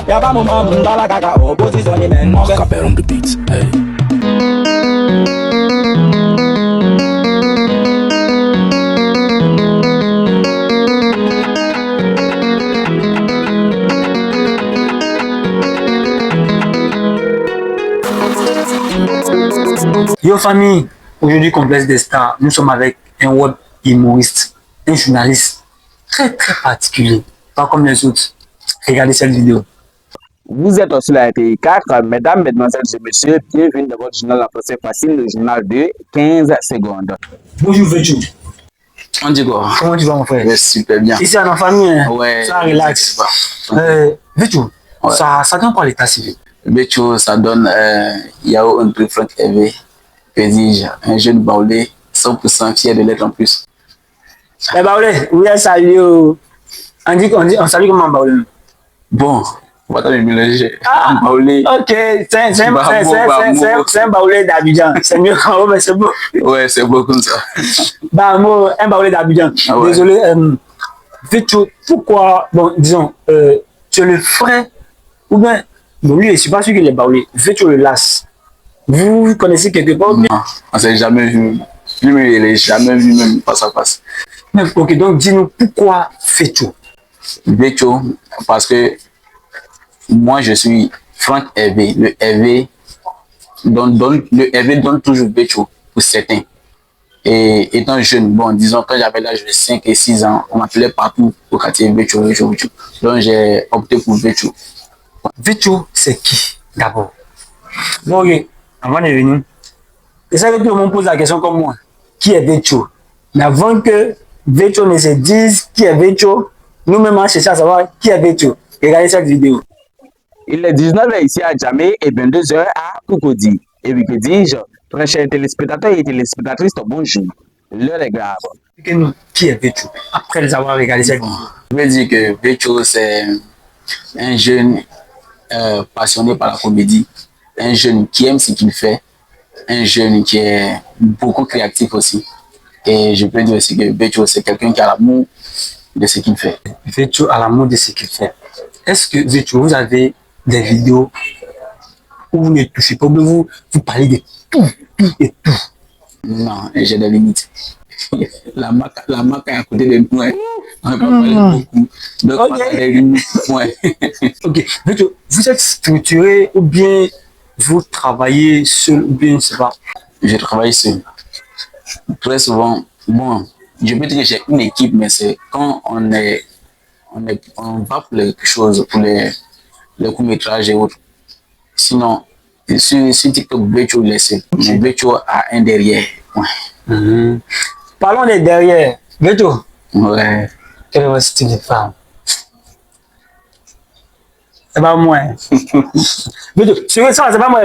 Y'a pas moment dans la caca, opposition ni même mauvais. Capel on the beat, hey. Yo famille, aujourd'hui Complexe des Stars, nous sommes avec un web humoriste, un journaliste très particulier, pas comme les autres. Regardez cette vidéo. Vous êtes sur la RTI4, mesdames, mesdemoiselles et messieurs, bienvenue dans votre journal en français facile, le journal de 15 secondes. Bonjour Vétio. On dit quoi? Comment tu vas mon frère? Super bien. Ici en famille, hein? Ouais. Ça relax. Vétio, Ouais. ça donne quoi l'état civil? Bécho, ça donne Yao André Franck Hervé, que dis-je, un jeune baoulé, 100% fier de l'être en plus. Eh Baoulé, oui, salut. On salue comment Baoulé? Bon, on va t'en mélanger. Ah, Baoulé. ok, c'est un Baoulé d'Abidjan. C'est mieux qu'en haut, mais c'est beau. Ouais, c'est beau comme ça. Bah, un Baoulé d'Abidjan. Ah ouais. Désolé, Vétio, pourquoi, bon, disons, tu es le frère, ou bien, bon, lui, je ne suis pas sûr qu'il est Baoulé. Vétio le Las. Vous connaissez quelque part ou bien? Non, on s'est jamais vu. Lui-même, il n'est jamais vu, même face à face. Ok, donc dis-nous pourquoi Vétio? Bécho, parce que moi, je suis Franck Hervé. Le Hervé donne toujours Bécho pour certains. Et étant jeune, bon, disons, quand j'avais l'âge de 5 et 6 ans, on m'appelait partout au quartier Bécho. Donc, j'ai opté pour Bécho. Vétio, c'est qui d'abord? Bon, ok, avant de venir, c'est ça que tout le monde pose la question comme moi. Qui est Vétio? Mais avant que Vétio ne se dise qui est Vétio, nous-mêmes on cherche à savoir qui est Vétio. Regardez cette vidéo. Il est 19h ici à Djamé et 22h à Cocody. Et puis que dis-je, très chers téléspectateurs et téléspectatrices, bonjour. L'heure est grave. Expliquez-nous qui est Vétio après les avoir regardé cette vidéo. Je veux dire que Bécho, c'est un jeune passionné par la comédie, un jeune qui aime ce qu'il fait, un jeune qui est beaucoup créatif aussi. Et je peux dire aussi que Bécho, c'est quelqu'un qui a l'amour de ce qu'il fait. Vétio a l'amour de ce qu'il fait. Est-ce que Vétio, vous avez des vidéos où vous ne touchez pas, vous parlez de tout et tout? Non, j'ai des limites. La marque est à côté de nous. Hein. On ne peut pas parler beaucoup. Donc, Ok. on a des limites. Ouais. Ok, Vétio, vous êtes structuré ou bien vous travaillez seul ou bien je ne sais pas? Je travaille seul. Très souvent, bon, je peux dire que j'ai une équipe, mais c'est quand on va pour quelque chose, pour les courts-métrages et autres. Sinon, sur TikTok, Bécho le sait. Mais Bécho a un derrière. Ouais. Parlons des derrière. Vétio, Ouais. quel est votre style de femme? C'est pas moi. Vétio, c'est pas moi.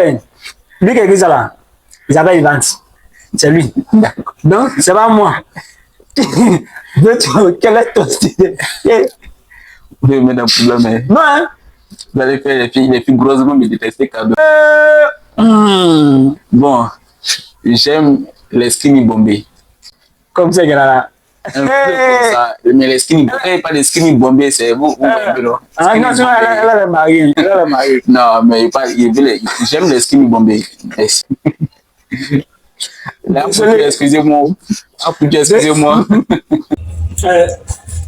Lui qui a écrit ça là, Isabelle Evans. C'est lui. Donc, c'est pas moi. Vétio, quel est ton style de femme? Vous pouvez mettre un problème, mais Non, hein? vous allez faire les filles grosses vont me détester cadeau. Bon, j'aime les skinny bombés. Comme ça, qu'elle a là. Un peu comme ça. Mais les skinny bombés, pas les skinny bombés, c'est vous. Ah non, elle est mariée. Elle est mariée. Non, mais pas, j'aime les skinny bombés. Là, excusez-moi. Excusez-moi.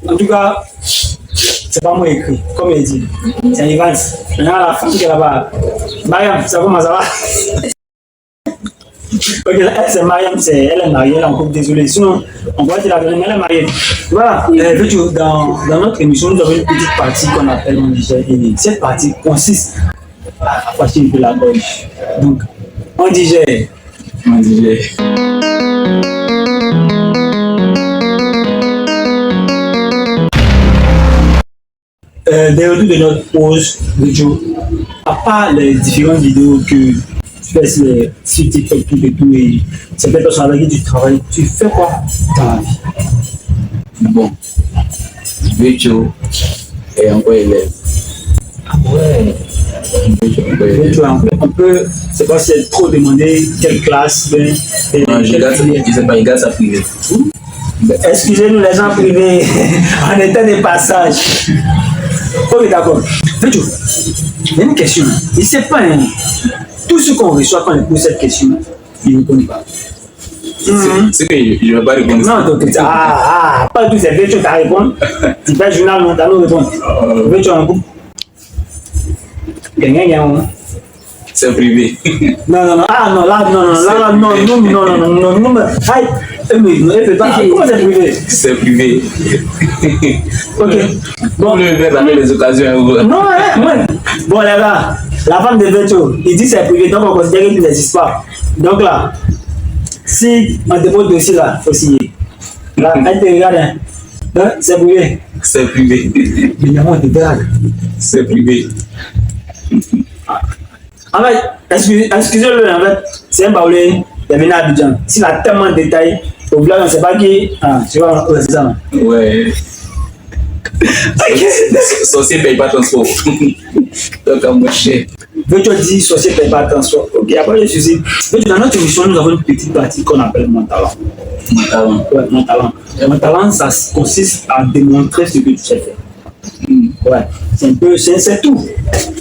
En tout cas, c'est pas moi écrit, comme il dit. C'est Evans. Maintenant, la femme qui est là-bas. Mariam, ça comment ça va? Ok, là, c'est Mariam, elle est mariée, elle est en couple, désolé. Sinon, on va te la donner, mais elle est mariée. Voilà, Vétio, dans notre émission, nous avons une petite partie qu'on appelle mon digère. Et cette partie consiste à fâcher un peu la gorge. Donc, on digère. On digère. Des retours de notre pause, Vétio, à part les différentes vidéos que tu fais sur TikTok, tout et tout, et certaines personnes avec qui tu travailles, tu fais quoi dans la vie? Bon, Bécho est encore élève. Ah ouais. Vétio, on peut, c'est pas si c'est trop demandé, quelle classe, Non, je regarde sa privée. Excusez-nous les gens privés, on était des passages. Ok, d'accord. Vécho, il y a une question. Il ne sait pas, hein, tout ce qu'on reçoit quand on pose cette question, il ne connaît pas. C'est que je ne vais pas répondre. Non, donc, pas tout, c'est Vécho qui a répondu. Tu fais journal, non, tu as nous répondre. Vécho en couple. Gagnant. C'est privé. Non, non, non, ah non, là, non, non, là, non, non, non, non, non, non, non, aïe, mais ne fais pas, comment c'est privé? C'est privé. Ok, Bon, bon, le verre avec les occasions. non, ouais, bon, là, la femme de Vécho, il dit c'est privé, donc on considère qu'il n'existe pas. Donc là, si on dépose le dossier là, il faut signer. Là, elle te regarde, hein, donc c'est privé. C'est privé. Mais non, on te regarde. C'est privé. En fait, excusez-le, en fait, c'est un baoulé, il est venu à Abidjan. S'il a tellement de détails, au village, on ne sait pas qui. Ah, tu vois, ouais, c'est ça. Ouais. Sorcier ne paye pas transport. Donc, à moi, cher. Vécho dit, sorcier ne paye pas transport. Ok, après, je suis dit, dans notre émission, nous avons une petite partie qu'on appelle mon talent. Mon talent. Ouais, mon talent. Et mon talent, ça consiste à démontrer ce que tu sais faire. Ouais, c'est un peu, c'est tout.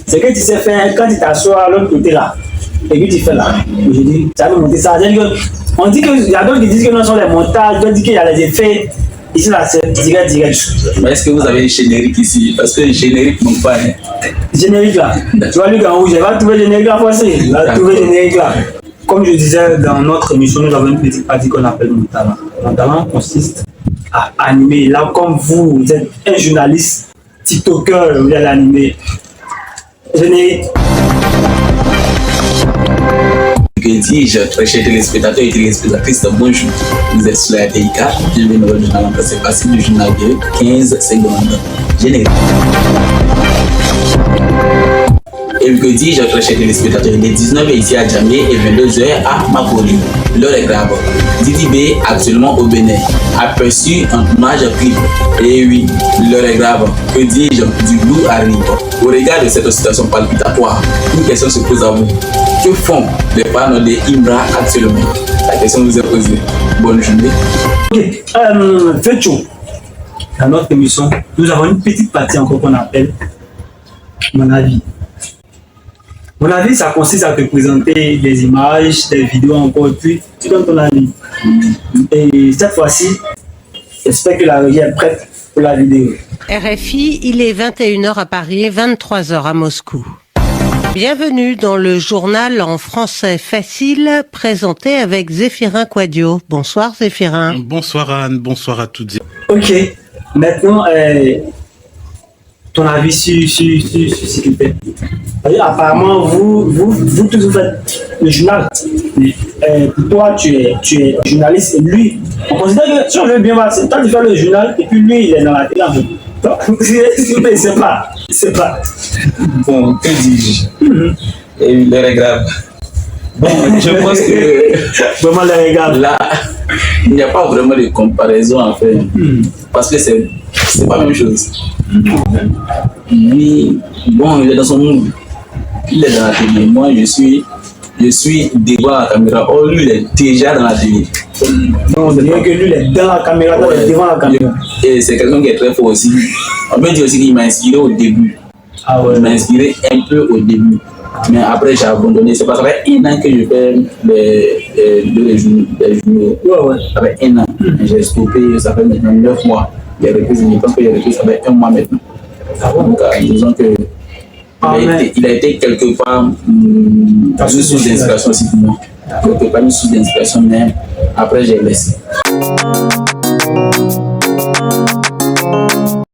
C'est que tu sais faire quand tu t'assois à l'autre côté là, et que tu fais là. Je dis, ça va monter ça. On dit qu'il y a d'autres qui disent que non, sont les montages, d'autres disent qu'il y a les effets. Ici là, c'est direct. Mais est-ce que vous avez un générique ici? Parce que le générique non pas. Hein. Générique là, tu vois, lui en rouge, il va trouver le générique là forcé. Il va trouver le générique là. Comme je disais dans notre émission, nous avons une petite partie qu'on appelle mon talent. Mon talent consiste à animer. Là, comme vous êtes un journaliste, TikToker, vous allez animer. Générique. Que dis-je, très chers téléspectateurs et téléspectatrices, bonjour. Vous êtes sur la TIK. Bienvenue dans le journal en c'est passé du journal de 15 secondes. Générique. Et que dis-je, très chers téléspectateurs, il est 19h ici à Djamé et 22h à Makoli. L'heure est grave. Didi B actuellement au Bénin. Aperçu en image clip. Et oui, l'heure est grave. Que dis-je, du loup arrive. Au regard de cette situation palpitatoire, une question se pose à vous. Que font les parents de Imbra actuellement? La question vous est posée. Bonne journée. Ok, Vécho, dans notre émission, nous avons une petite partie encore qu'on appelle mon avis. Mon avis, ça consiste à te présenter des images, des vidéos encore, puis tu donnes ton avis. Et cette fois-ci, j'espère que la régie est prête pour la vidéo. RFI, il est 21h à Paris, 23h à Moscou. Bienvenue dans le journal en français facile, présenté avec Zéphirin Quadio. Bonsoir Zéphirin. Bonsoir Anne, bonsoir à toutes. Ok, maintenant, ton avis sur ce qu'il fait. Apparemment, vous tous vous faites le journal. Pour toi, tu es journaliste et lui, on considère que si on veut bien voir, c'est toi qui fais le journal et puis lui, il est dans la télé. C'est pas. Bon, que dis-je? Et l'heure est grave. Bon, je pense que Vraiment, les regarde. là, il n'y a pas vraiment de comparaison à faire. Parce que c'est pas la même chose. Lui, bon, il est dans son monde. Il est dans la télé. Moi, je suis devant la caméra. Oh, lui, il est déjà dans la télé. Non, on dirait que lui, il est dans la caméra, toi, il est devant la caméra. Et c'est quelqu'un qui est très fort aussi. On peut dire aussi qu'il m'a inspiré au début. Ah ouais. Il m'a inspiré un peu au début. Mais après, j'ai abandonné. C'est parce que ça fait 1 an que je fais les journaux. Ouais. Ça fait 1 an. J'ai stoppé, ça fait maintenant 9 mois. Les reprises, je pense que les reprises, ça fait 1 mois maintenant. Donc, disons que il a été quelque part une source d'inspiration aussi pour moi. Quelque part une source d'inspiration, mais après, j'ai laissé.